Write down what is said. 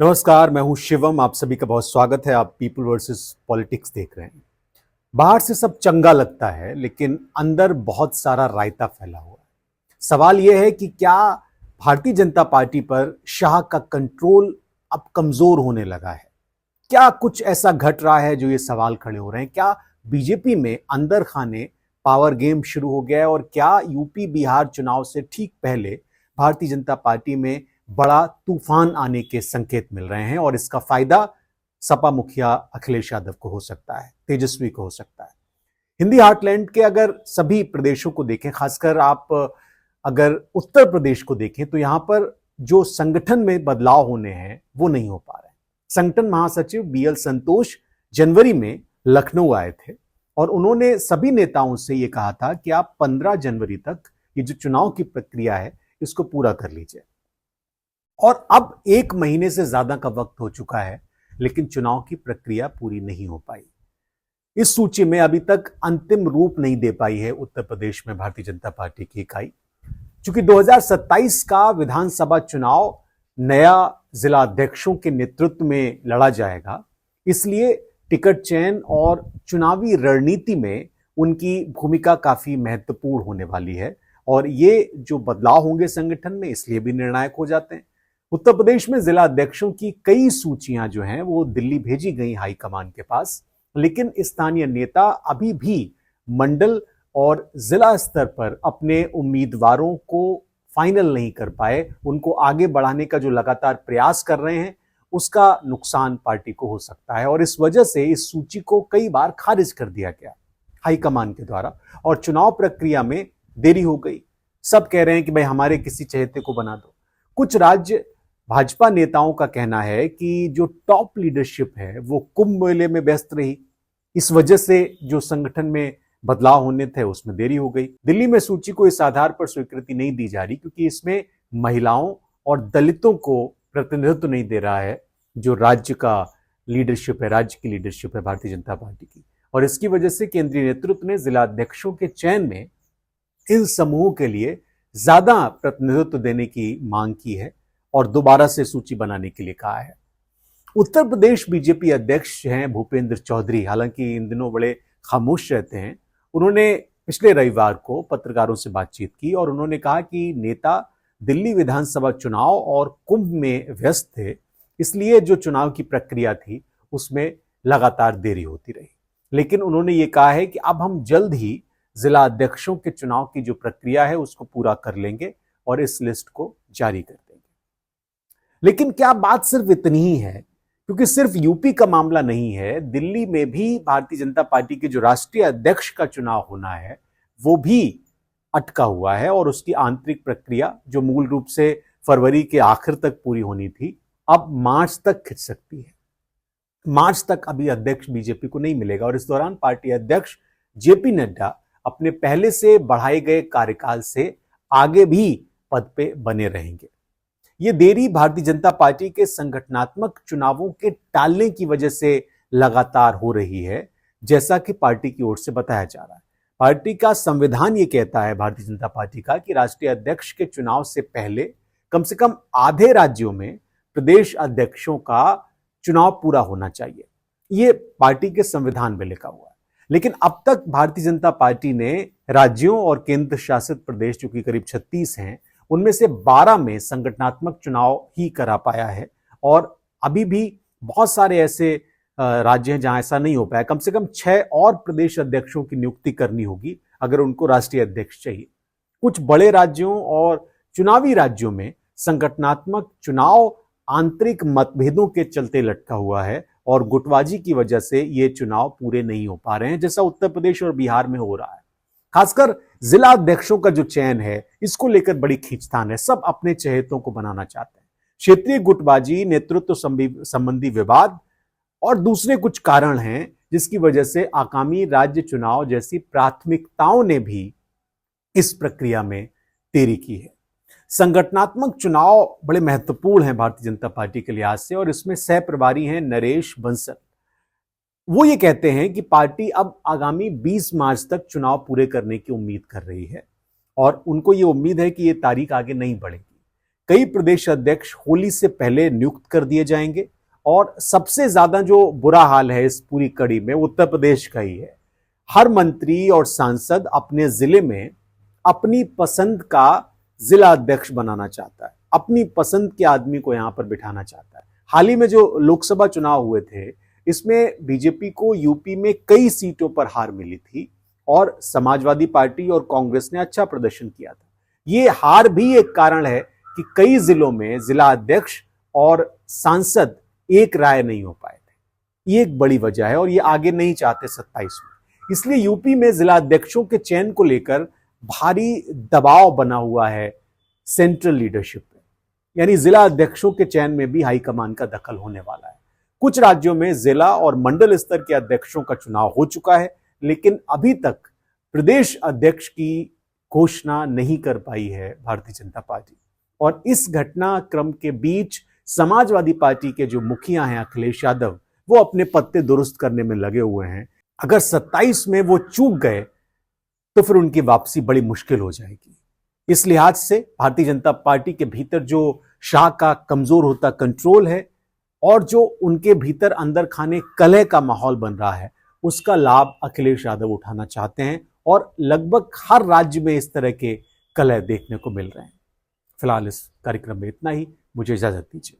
नमस्कार, मैं हूं शिवम। आप सभी का बहुत स्वागत है। आप पीपल वर्सेस पॉलिटिक्स देख रहे हैं। बाहर से सब चंगा लगता है, लेकिन अंदर बहुत सारा रायता फैला हुआ है। सवाल यह है कि क्या भारतीय जनता पार्टी पर शाह का कंट्रोल अब कमजोर होने लगा है? क्या कुछ ऐसा घट रहा है जो ये सवाल खड़े हो रहे हैं? क्या बीजेपी में अंदर खाने पावर गेम शुरू हो गया है? और क्या यूपी बिहार चुनाव से ठीक पहले भारतीय जनता पार्टी में बड़ा तूफान आने के संकेत मिल रहे हैं और इसका फायदा सपा मुखिया अखिलेश यादव को हो सकता है, तेजस्वी को हो सकता है? हिंदी हार्टलैंड के अगर सभी प्रदेशों को देखें, खासकर आप अगर उत्तर प्रदेश को देखें, तो यहां पर जो संगठन में बदलाव होने हैं वो नहीं हो पा रहे हैं। संगठन महासचिव बीएल संतोष जनवरी में लखनऊ आए थे और उन्होंने सभी नेताओं से यह कहा था कि आप 15 जनवरी तक ये जो चुनाव की प्रक्रिया है इसको पूरा कर लीजिए। और अब 1 महीने से ज्यादा का वक्त हो चुका है, लेकिन चुनाव की प्रक्रिया पूरी नहीं हो पाई। इस सूची में अभी तक अंतिम रूप नहीं दे पाई है उत्तर प्रदेश में भारतीय जनता पार्टी की इकाई। चूंकि 2027 का विधानसभा चुनाव नया जिला अध्यक्षों के नेतृत्व में लड़ा जाएगा, इसलिए टिकट चयन और चुनावी रणनीति में उनकी भूमिका काफी महत्वपूर्ण होने वाली है। और ये जो बदलाव होंगे संगठन में, इसलिए भी निर्णायक हो जाते हैं। उत्तर प्रदेश में जिला अध्यक्षों की कई सूचियां जो हैं वो दिल्ली भेजी गई हाईकमान के पास, लेकिन स्थानीय नेता अभी भी मंडल और जिला स्तर पर अपने उम्मीदवारों को फाइनल नहीं कर पाए। उनको आगे बढ़ाने का जो लगातार प्रयास कर रहे हैं उसका नुकसान पार्टी को हो सकता है और इस वजह से इस सूची को कई बार खारिज कर दिया गया हाईकमान के द्वारा और चुनाव प्रक्रिया में देरी हो गई। सब कह रहे हैं कि भाई हमारे किसी चहेते को बना दो। कुछ राज्य भाजपा नेताओं का कहना है कि जो टॉप लीडरशिप है वो कुंभ मेले में व्यस्त रही, इस वजह से जो संगठन में बदलाव होने थे उसमें देरी हो गई। दिल्ली में सूची को इस आधार पर स्वीकृति नहीं दी जा रही क्योंकि इसमें महिलाओं और दलितों को प्रतिनिधित्व नहीं दे रहा है जो राज्य का लीडरशिप है, राज्य की लीडरशिप है भारतीय जनता पार्टी की। और इसकी वजह से केंद्रीय नेतृत्व ने जिला अध्यक्षों के चयन में इन समूहों के लिए ज्यादा प्रतिनिधित्व देने की मांग की है और दोबारा से सूची बनाने के लिए कहा है। उत्तर प्रदेश बीजेपी अध्यक्ष हैं भूपेंद्र चौधरी, हालांकि इन दिनों बड़े खामोश रहते हैं। उन्होंने पिछले रविवार को पत्रकारों से बातचीत की और उन्होंने कहा कि नेता दिल्ली विधानसभा चुनाव और कुंभ में व्यस्त थे, इसलिए जो चुनाव की प्रक्रिया थी उसमें लगातार देरी होती रही। लेकिन उन्होंने ये कहा है कि अब हम जल्द ही जिला अध्यक्षों के चुनाव की जो प्रक्रिया है उसको पूरा कर लेंगे और इस लिस्ट को जारी कर देंगे। लेकिन क्या बात सिर्फ इतनी ही है? क्योंकि सिर्फ यूपी का मामला नहीं है, दिल्ली में भी भारतीय जनता पार्टी के जो राष्ट्रीय अध्यक्ष का चुनाव होना है वो भी अटका हुआ है और उसकी आंतरिक प्रक्रिया जो मूल रूप से फरवरी के आखिर तक पूरी होनी थी, अब मार्च तक खिंच सकती है। मार्च तक अभी अध्यक्ष बीजेपी को नहीं मिलेगा और इस दौरान पार्टी अध्यक्ष जेपी नड्डा अपने पहले से बढ़ाए गए कार्यकाल से आगे भी पद पे बने रहेंगे। ये देरी भारतीय जनता पार्टी के संगठनात्मक चुनावों के टालने की वजह से लगातार हो रही है, जैसा कि पार्टी की ओर से बताया जा रहा है। पार्टी का संविधान ये कहता है, भारतीय जनता पार्टी का, कि राष्ट्रीय अध्यक्ष के चुनाव से पहले कम से कम आधे राज्यों में प्रदेश अध्यक्षों का चुनाव पूरा होना चाहिए। ये पार्टी के संविधान में लिखा हुआ है। लेकिन अब तक भारतीय जनता पार्टी ने राज्यों और केंद्र शासित प्रदेश जो कि करीब 36 हैं, उनमें से 12 में संगठनात्मक चुनाव ही करा पाया है और अभी भी बहुत सारे ऐसे राज्य हैं जहां ऐसा नहीं हो पाया। कम से कम 6 और प्रदेश अध्यक्षों की नियुक्ति करनी होगी अगर उनको राष्ट्रीय अध्यक्ष चाहिए। कुछ बड़े राज्यों और चुनावी राज्यों में संगठनात्मक चुनाव आंतरिक मतभेदों के चलते लटका हुआ है और गुटबाजी की वजह से ये चुनाव पूरे नहीं हो पा रहे हैं, जैसा उत्तर प्रदेश और बिहार में हो रहा है। खासकर जिला अध्यक्षों का जो चयन है इसको लेकर बड़ी खींचतान है। सब अपने चहेतों को बनाना चाहते हैं। क्षेत्रीय गुटबाजी, नेतृत्व संबंधी विवाद और दूसरे कुछ कारण हैं जिसकी वजह से आगामी राज्य चुनाव जैसी प्राथमिकताओं ने भी इस प्रक्रिया में देरी की है। संगठनात्मक चुनाव बड़े महत्वपूर्ण हैं भारतीय जनता पार्टी के लिहाज से और इसमें सह प्रभारी हैं नरेश बंसल। वो ये कहते हैं कि पार्टी अब आगामी 20 मार्च तक चुनाव पूरे करने की उम्मीद कर रही है और उनको ये उम्मीद है कि ये तारीख आगे नहीं बढ़ेगी कई प्रदेश अध्यक्ष होली से पहले नियुक्त कर दिए जाएंगे और सबसे ज्यादा जो बुरा हाल है इस पूरी कड़ी में उत्तर प्रदेश का ही है। हर मंत्री और सांसद अपने जिले में अपनी पसंद का जिला अध्यक्ष बनाना चाहता है, अपनी पसंद के आदमी को यहां पर बिठाना चाहता है। हाल ही में जो लोकसभा चुनाव हुए थे इसमें बीजेपी को यूपी में कई सीटों पर हार मिली थी और समाजवादी पार्टी और कांग्रेस ने अच्छा प्रदर्शन किया था। ये हार भी एक कारण है कि कई जिलों में जिला अध्यक्ष और सांसद एक राय नहीं हो पाए थे। ये एक बड़ी वजह है और ये आगे नहीं चाहते 27 में। इसलिए यूपी में जिला अध्यक्षों के चयन को लेकर भारी दबाव बना हुआ है सेंट्रल लीडरशिप पे, यानी जिला अध्यक्षों के चयन में भी हाईकमान का दखल होने वाला है। कुछ राज्यों में जिला और मंडल स्तर के अध्यक्षों का चुनाव हो चुका है, लेकिन अभी तक प्रदेश अध्यक्ष की घोषणा नहीं कर पाई है भारतीय जनता पार्टी। और इस घटनाक्रम के बीच समाजवादी पार्टी के जो मुखिया हैं अखिलेश यादव, वो अपने पत्ते दुरुस्त करने में लगे हुए हैं। अगर 27 में वो चूक गए तो फिर उनकी वापसी बड़ी मुश्किल हो जाएगी। इस लिहाज से भारतीय जनता पार्टी के भीतर जो शाह का कमजोर होता कंट्रोल है और जो उनके भीतर अंदर खाने कलह का माहौल बन रहा है, उसका लाभ अखिलेश यादव उठाना चाहते हैं और लगभग हर राज्य में इस तरह के कलह देखने को मिल रहे हैं। फिलहाल इस कार्यक्रम में इतना ही, मुझे इजाजत दीजिए।